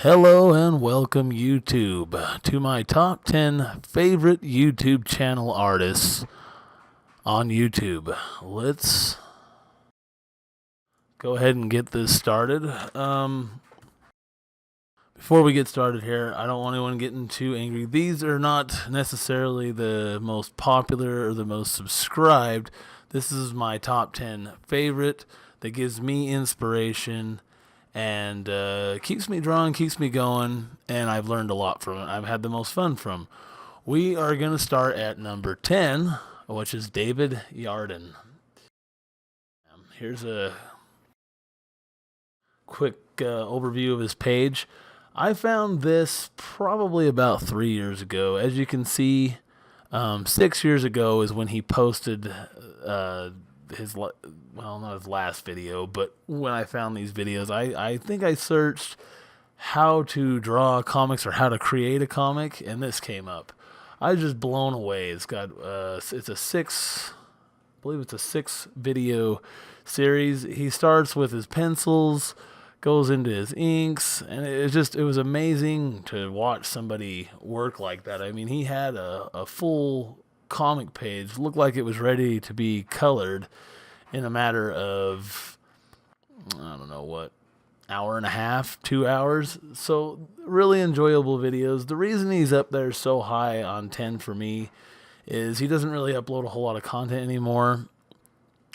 Hello and welcome YouTube to my top 10 favorite YouTube channel artists on YouTube. Let's go ahead and get this started. Before we get started here, I don't want anyone getting too angry. These are not necessarily the most popular or the most subscribed. This is my top 10 favorite that gives me inspiration and keeps me drawing, keeps me going, and I've learned a lot from it. I've had the most fun from. We are going to start at number 10, which is David Yarden. Here's a quick overview of his page. I found this probably about 3 years ago. As you can see, 6 years ago is when he posted not his last video, but when I found these videos, I think I searched how to draw comics or how to create a comic, and this came up. I was just blown away. It's got I believe it's a 6 video series. He starts with his pencils, goes into his inks, and it was amazing to watch somebody work like that. I mean, he had a full comic page, looked like it was ready to be colored in a matter of, I don't know what, hour and a half, 2 hours. So really enjoyable videos. The reason he's up there so high on 10 for me is he doesn't really upload a whole lot of content anymore.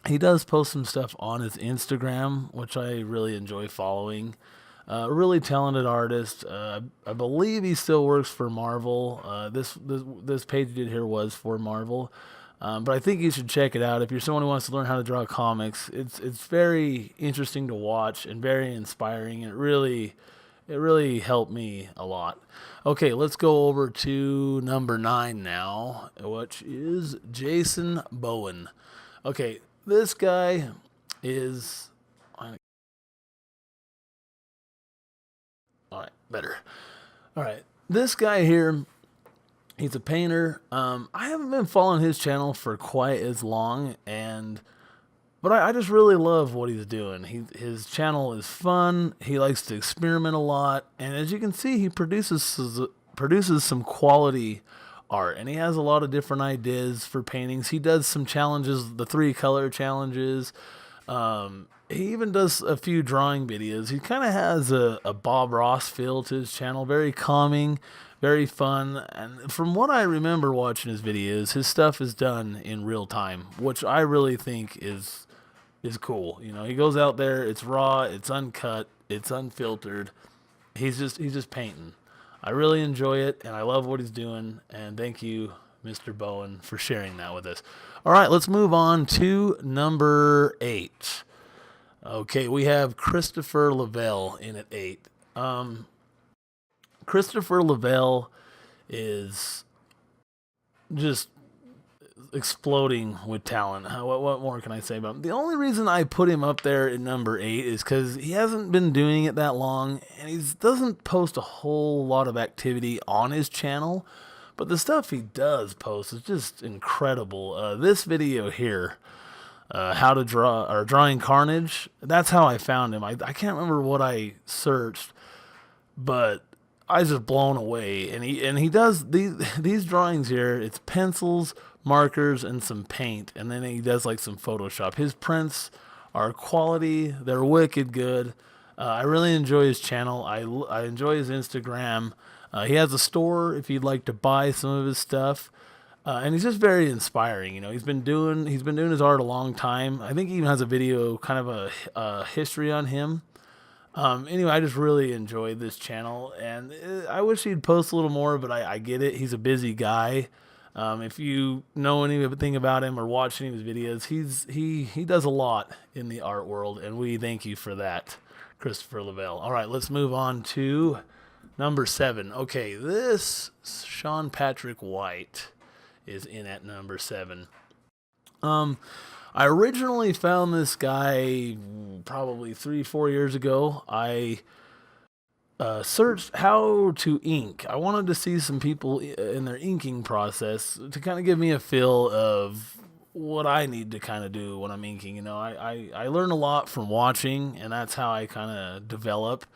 He does post some stuff on his Instagram, which I really enjoy following. Really talented artist. I believe he still works for Marvel. This page he did here was for Marvel. But I think you should check it out if you're someone who wants to learn how to draw comics. It's very interesting to watch and very inspiring, and it really helped me a lot. Okay, let's go over to number 9 now, which is Jayson Bowen. Okay, this guy is... All right, better. All right, this guy here, he's a painter. I haven't been following his channel for quite as long, but I just really love what he's doing. His channel is fun. He likes to experiment a lot, and as you can see, he produces some quality art, and he has a lot of different ideas for paintings. He does some challenges, the 3 color challenges. He even does a few drawing videos. He kind of has a Bob Ross feel to his channel, very calming, very fun, and from what I remember watching his videos, his stuff is done in real time, which I really think is cool. You know, he goes out there, it's raw, it's uncut, it's unfiltered. He's just painting. I really enjoy it, and I love what he's doing, and thank you, Mr. Bowen, for sharing that with us. All right, let's move on to number 8. Okay, we have Christopher Lavelle in at 8. Christopher Lavelle is just exploding with talent. What more can I say about him? The only reason I put him up there at number 8 is because he hasn't been doing it that long, and he doesn't post a whole lot of activity on his channel, but the stuff he does post is just incredible. This video here, how to draw, or drawing Carnage, that's how I found him. I can't remember what I searched, but I was just blown away. And he does these drawings here. It's pencils, markers, and some paint, and then he does like some Photoshop. His prints are quality. They're wicked good. I really enjoy his channel. I enjoy his Instagram. He has a store if you'd like to buy some of his stuff. And he's just very inspiring. You know, he's been doing his art a long time. I think he even has a video, kind of a history on him. Anyway, I just really enjoyed this channel, and I wish he'd post a little more, but I get it. He's a busy guy. If you know anything about him or watch any of his videos, he does a lot in the art world, and we thank you for that, Christopher Lavelle. All right, let's move on to number 7. Okay, this Sean Patrick White is in at number 7. I originally found this guy probably 3-4 years ago. I searched how to ink. I wanted to see some people in their inking process to kind of give me a feel of what I need to kind of do when I'm inking. You know, I learn a lot from watching, and that's how I kind of develop.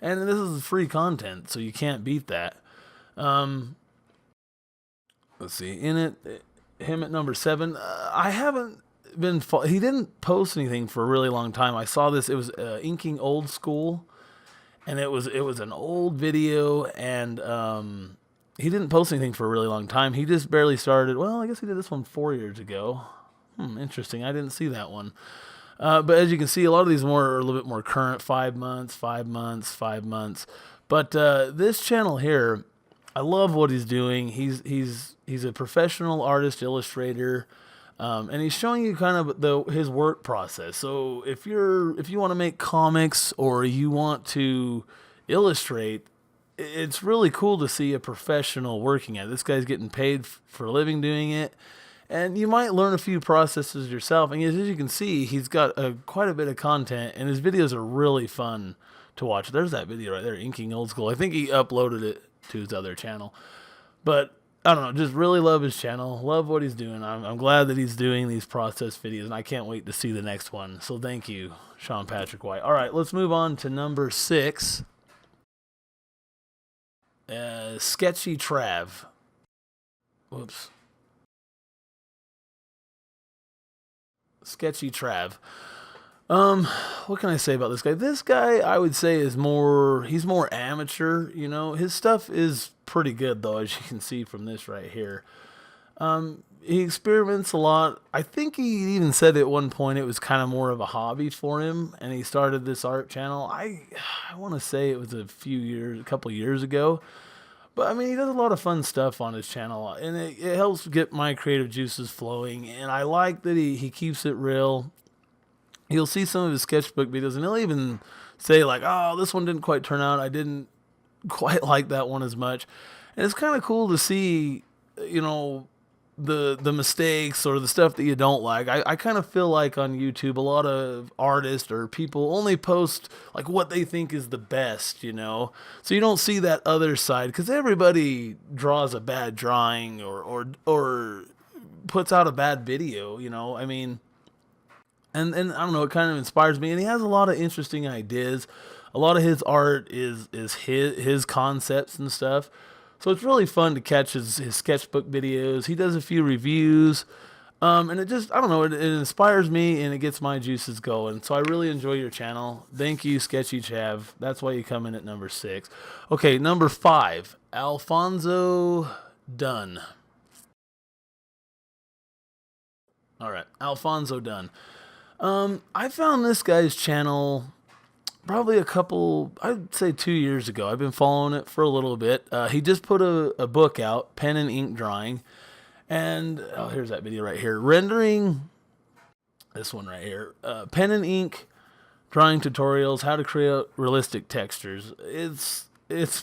And this is free content, so you can't beat that. Let's see. In it, him at number 7. I haven't been. He didn't post anything for a really long time. I saw this. It was Inking Old School, and it was an old video, and he didn't post anything for a really long time. He just barely started. Well, I guess he did this one 4 years ago. Interesting. I didn't see that one. But as you can see, a lot of these are a little bit more current. 5 months, 5 months, 5 months. But this channel here, I love what he's doing. He's a professional artist, illustrator, and he's showing you kind of his work process. So if you want to make comics or you want to illustrate, it's really cool to see a professional working at it. This guy's getting paid for a living doing it. And you might learn a few processes yourself. And as you can see, he's got quite a bit of content, and his videos are really fun to watch. There's that video right there, Inking Old School. I think he uploaded it to his other channel. But I don't know, just really love his channel. Love what he's doing. I'm glad that he's doing these process videos, and I can't wait to see the next one. So thank you, Sean Patrick White. All right, let's move on to number 6. Sketchy Trav. Whoops. Sketchy Trav. What can I say about this guy? This guy, I would say, he's more amateur, you know. His stuff is pretty good, though, as you can see from this right here. He experiments a lot. I think he even said at one point it was kind of more of a hobby for him, and he started this art channel. I want to say it was a couple years ago. But, I mean, he does a lot of fun stuff on his channel, and it helps get my creative juices flowing. And I like that he keeps it real. You'll see some of his sketchbook videos, and he'll even say, like, oh, this one didn't quite turn out. I didn't quite like that one as much. And it's kind of cool to see, you know, the mistakes or the stuff that you don't like. I kind of feel like on YouTube, a lot of artists or people only post like what they think is the best, you know. So you don't see that other side, because everybody draws a bad drawing or puts out a bad video, you know. I mean, and I don't know, it kind of inspires me. And he has a lot of interesting ideas. A lot of his art is his concepts and stuff. So it's really fun to catch his sketchbook videos. He does a few reviews. And it just, I don't know, it inspires me and it gets my juices going. So I really enjoy your channel. Thank you, Sketchy Chav. That's why you come in at number 6. Okay, number 5, Alfonso Dunn. All right, Alfonso Dunn. I found this guy's channel probably I'd say 2 years ago. I've been following it for a little bit. He just put a book out, pen and ink drawing. And, here's that video right here. Rendering, this one right here. Pen and ink drawing tutorials, how to create realistic textures. It's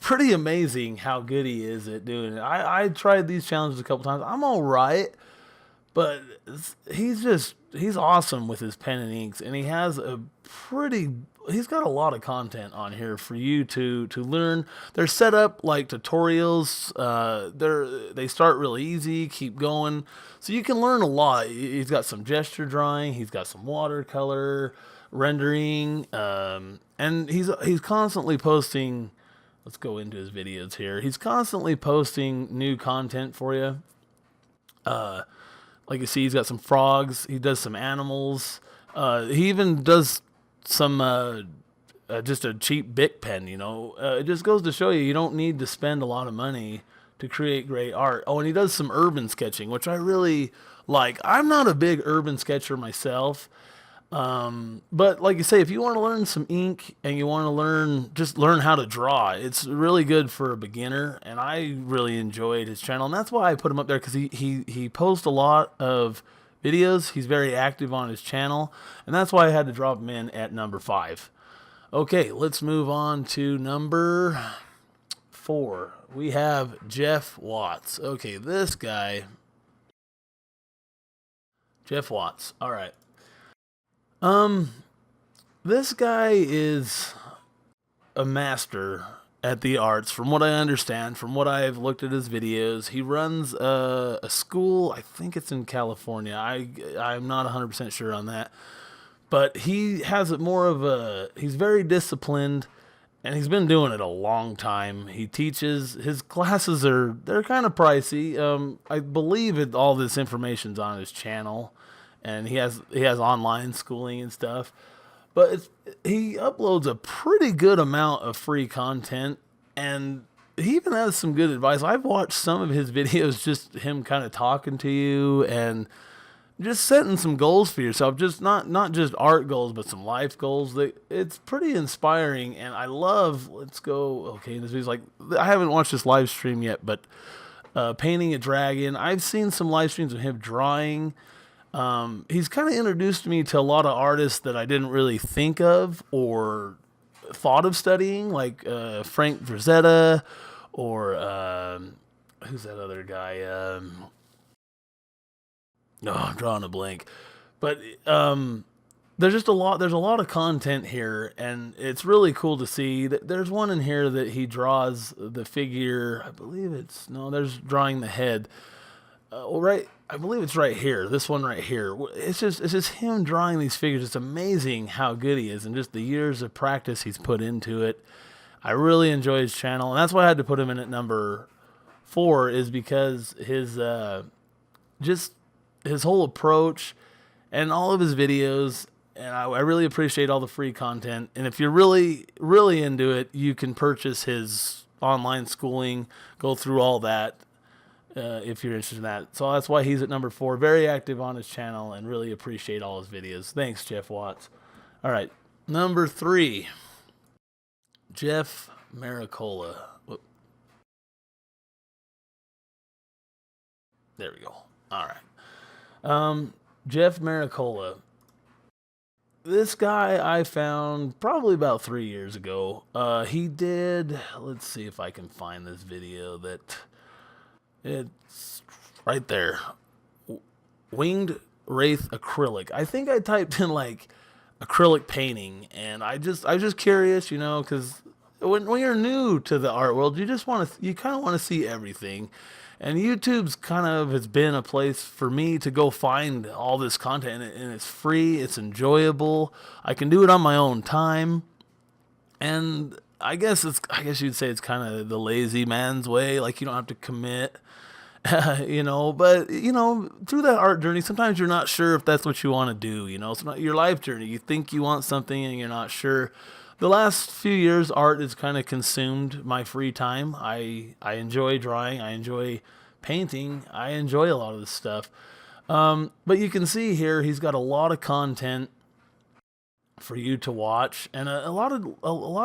pretty amazing how good he is at doing it. I tried these challenges a couple times. I'm all right. But he's awesome with his pen and inks, and he's got a lot of content on here for you to learn. They're set up like tutorials. They start really easy, keep going. So you can learn a lot. He's got some gesture drawing, he's got some watercolor, rendering, and he's constantly posting. Let's go into his videos here. He's constantly posting new content for you. Like you see, he's got some frogs. He does some animals. He even does some just a cheap Bic pen, you know. It just goes to show you don't need to spend a lot of money to create great art. Oh, and he does some urban sketching, which I really like. I'm not a big urban sketcher myself. But like you say, if you want to learn some ink and you want to learn how to draw, it's really good for a beginner. And I really enjoyed his channel, and that's why I put him up there, because he posts a lot of videos. He's very active on his channel, and that's why I had to drop him in at number 5. Okay, let's move on to number 4. We have Jeff Watts. Okay, this guy, Jeff Watts. All right. This guy is a master at the arts, from what I understand, from what I've looked at his videos. He runs a school, I think it's in California. I'm not 100% sure on that. But he has he's very disciplined, and he's been doing it a long time. He teaches, his classes they're kind of pricey. I believe all this information's on his channel, and he has online schooling and stuff. But he uploads a pretty good amount of free content, and he even has some good advice. I've watched some of his videos, just him kind of talking to you and just setting some goals for yourself, just not just art goals, but some life goals. It's pretty inspiring, and I love. Let's go. Okay, this is like, I haven't watched this live stream yet, but painting a dragon. I've seen some live streams of him drawing. He's kind of introduced me to a lot of artists that I didn't really think of or thought of studying, like Frank Frazetta, or who's that other guy? No, I'm drawing a blank. But there's just a lot. There's a lot of content here, and it's really cool to see. There's one in here that he draws the figure. I believe there's drawing the head. Right, I believe it's right here. This one right here. It's just him drawing these figures. It's amazing how good he is, and just the years of practice he's put into it. I really enjoy his channel, and that's why I had to put him in at number 4, is because his whole approach and all of his videos, and I really appreciate all the free content. And if you're really, really into it, you can purchase his online schooling, go through all that if you're interested in that. So that's why he's at number 4. Very active on his channel, and really appreciate all his videos. Thanks, Jeff Watts. All right, number 3, Jeff Maricola. Whoop. There we go. All right. Jeff Maricola. This guy I found probably about 3 years ago. He did, let's see if I can find this video it's right there. Winged Wraith acrylic. I think I typed in like acrylic painting, and I was just curious, because when you're new to the art world, you kind of want to see everything. And YouTube's kind of has been a place for me to go find all this content, and it's free, it's enjoyable. I can do it on my own time, and I guess you'd say it's kind of the lazy man's way. Like, you don't have to commit, But through that art journey, sometimes you're not sure if that's what you want to do. It's not your life journey. You think you want something, and you're not sure. The last few years, art has kind of consumed my free time. I enjoy drawing. I enjoy painting. I enjoy a lot of this stuff. But you can see here, he's got a lot of content for you to watch, and a lot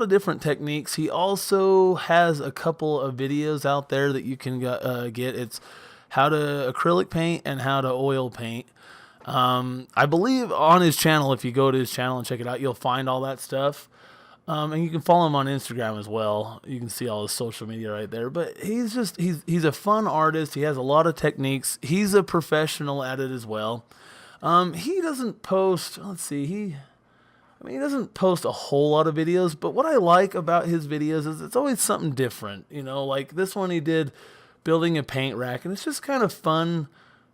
of different techniques. He also has a couple of videos out there that you can get. It's how to acrylic paint and how to oil paint. I believe on his channel, if you go to his channel and check it out, you'll find all that stuff. And you can follow him on Instagram as well. You can see all his social media right there. But he's a fun artist. He has a lot of techniques. He's a professional at it as well. He doesn't post, he doesn't post a whole lot of videos, but what I like about his videos is it's always something different. Like this one he did building a paint rack, and it's just kind of fun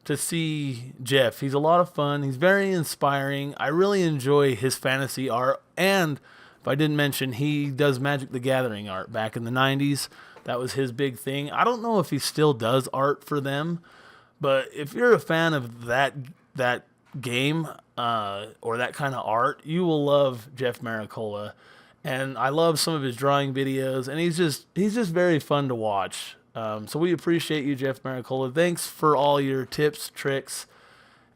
to see Jeff. He's a lot of fun. He's very inspiring. I really enjoy his fantasy art, and if I didn't mention, he does Magic the Gathering art back in the 90s. That was his big thing. I don't know if he still does art for them, but if you're a fan of that game or that kind of art, you will love Jeff Maricola. And I love some of his drawing videos, and he's just very fun to watch. So we appreciate you, Jeff Maricola. Thanks for all your tips, tricks,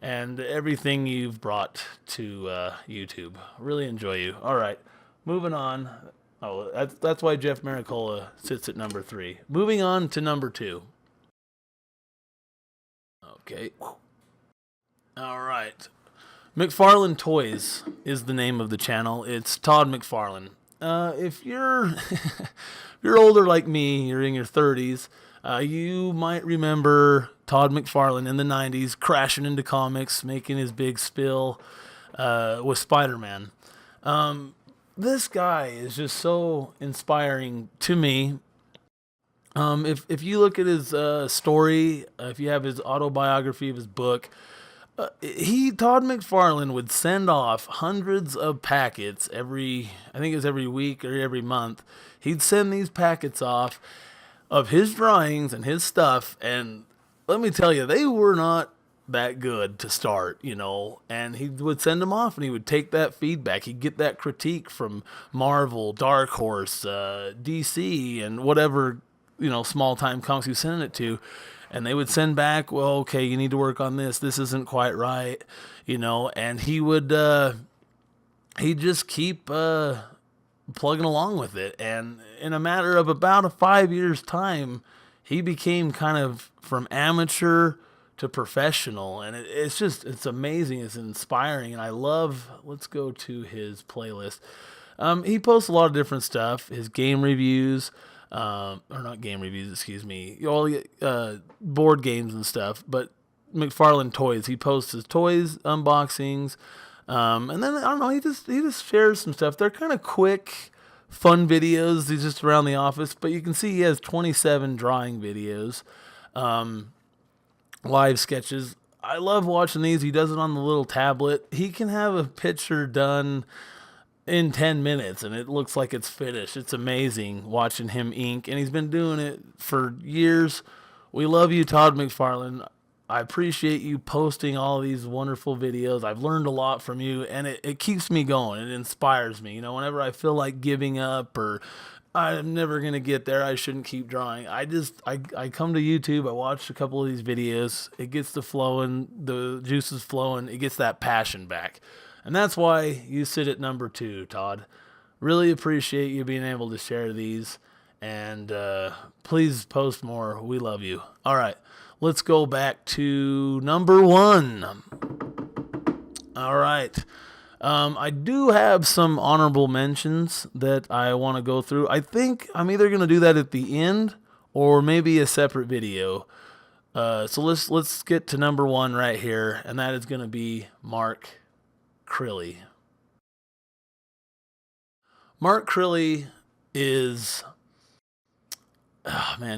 and everything you've brought to YouTube. Really enjoy you. All right. Moving on. Oh, that's why Jeff Maricola sits at number 3. Moving on to number 2. Okay. All right. McFarlane Toys is the name of the channel. It's Todd Mcfarlane. If you're older like me, you're in your 30s, you might remember Todd McFarlane in the 90s crashing into comics, making his big spill with Spider-Man. This guy is just so inspiring to me. If you look at his story, if you have his autobiography of his book, Todd McFarlane would send off hundreds of packets I think it was every week or every month. He'd send these packets off of his drawings and his stuff, and let me tell you, they were not that good to start, and he would send them off and he would take that feedback. He'd get that critique from Marvel, Dark Horse, DC, and whatever, small time comics he was sending it to. And they would send back, well, okay, you need to work on this. This isn't quite right, and he'd just keep plugging along with it. And in a matter of about 5 years' time, he became kind of from amateur to professional. And it's amazing. It's inspiring. And let's go to his playlist. He posts a lot of different stuff, his game reviews, or not game reviews, excuse me, board games and stuff, but McFarlane Toys, he posts his toys unboxings, and then, I don't know, he just shares some stuff. They're kind of quick, fun videos, he's just around the office, but you can see he has 27 drawing videos, live sketches. I love watching these. He does it on the little tablet. He can have a picture done in 10 minutes and it looks like it's finished. It's amazing watching him ink, and he's been doing it for years. We love you, Todd McFarlane. I appreciate you posting all these wonderful videos. I've learned a lot from you, and it keeps me going. It inspires me. Whenever I feel like giving up or I'm never going to get there, I shouldn't keep drawing, I come to YouTube, I watch a couple of these videos, it gets the flowing, the juices flowing, it gets that passion back. And that's why you sit at number 2, Todd. Really appreciate you being able to share these. And please post more. We love you. All right. Let's go back to number 1. All right. I do have some honorable mentions that I want to go through. I think I'm either going to do that at the end or maybe a separate video. So let's get to number 1 right here. And that is going to be Mark Crilley. Mark Crilley is,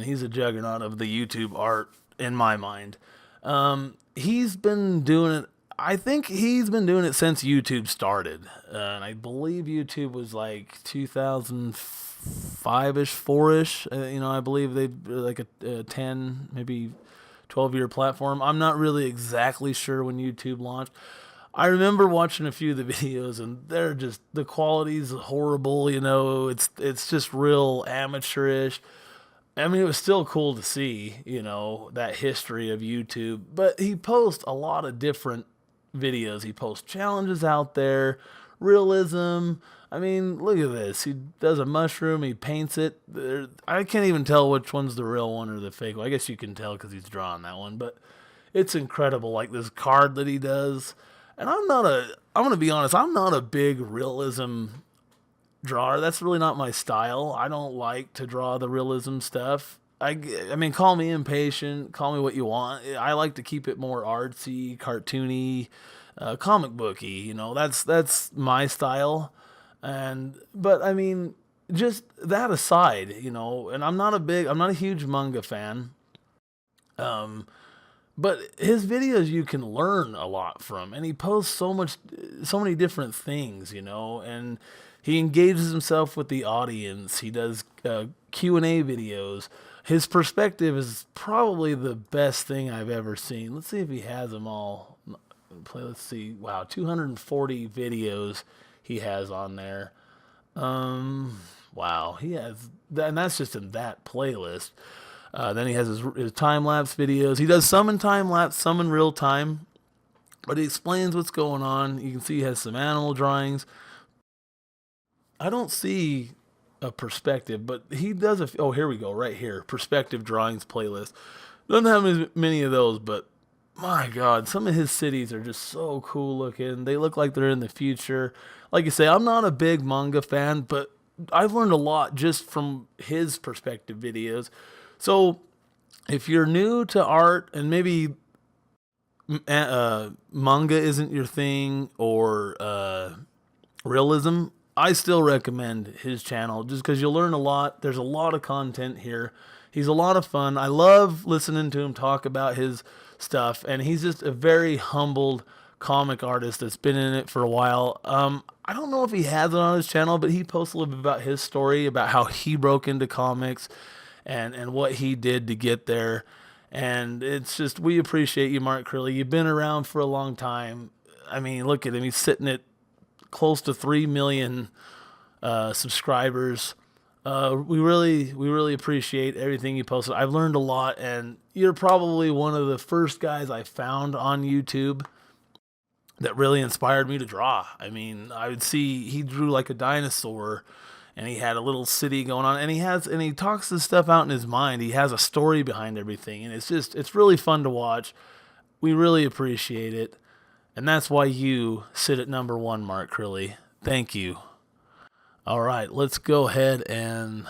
he's a juggernaut of the YouTube art in my mind. He's been doing it. I think he's been doing it since YouTube started. And I believe YouTube was like 2005-ish, 4-ish. I believe they like a 10, maybe 12-year platform. I'm not really exactly sure when YouTube launched. I remember watching a few of the videos, and the quality's horrible, it's just real amateurish. I mean, it was still cool to see, that history of YouTube, but he posts a lot of different videos. He posts challenges out there, realism. I mean, look at this. He does a mushroom, he paints it. I can't even tell which one's the real one or the fake one. I guess you can tell because he's drawing that one, but it's incredible. Like this card that he does. And I'm going to be honest, I'm not a big realism drawer. That's really not my style. I don't like to draw the realism stuff. I mean, call me impatient, call me what you want. I like to keep it more artsy, cartoony, comic booky, that's my style. But I mean, just that aside, and I'm not a huge manga fan. But his videos you can learn a lot from, and he posts so many different things, and he engages himself with the audience. He does Q&A videos. His perspective is probably the best thing I've ever seen. Let's see if he has them all. Let's see. Wow, 240 videos he has on there. Wow, he has, and that's just in that playlist. Then he has his time-lapse videos. He does some in time-lapse, some in real time. But he explains what's going on. You can see he has some animal drawings. I don't see a perspective, but he does here we go, right here. Perspective drawings playlist. Doesn't have as many of those, but my God, some of his cities are just so cool looking. They look like they're in the future. Like you say, I'm not a big manga fan, but I've learned a lot just from his perspective videos. So if you're new to art and maybe manga isn't your thing or realism, I still recommend his channel just because you'll learn a lot. There's a lot of content here. He's a lot of fun. I love listening to him talk about his stuff, and he's just a very humbled comic artist that's been in it for a while. I don't know if he has it on his channel, but he posts a little bit about his story, about how he broke into comics and what he did to get there. And it's just, we appreciate you, Mark Crilley. You've been around for a long time. I mean, look at him. He's sitting at close to 3 million subscribers. We really appreciate everything you posted. I've learned a lot, and you're probably one of the first guys I found on YouTube that really inspired me to draw. I mean, I would see he drew like a dinosaur, and he had a little city going on, and he talks this stuff out in his mind. He has a story behind everything, and it's really fun to watch. We really appreciate it, and that's why you sit at number 1, Mark Crilley. Thank you. All right, let's go ahead and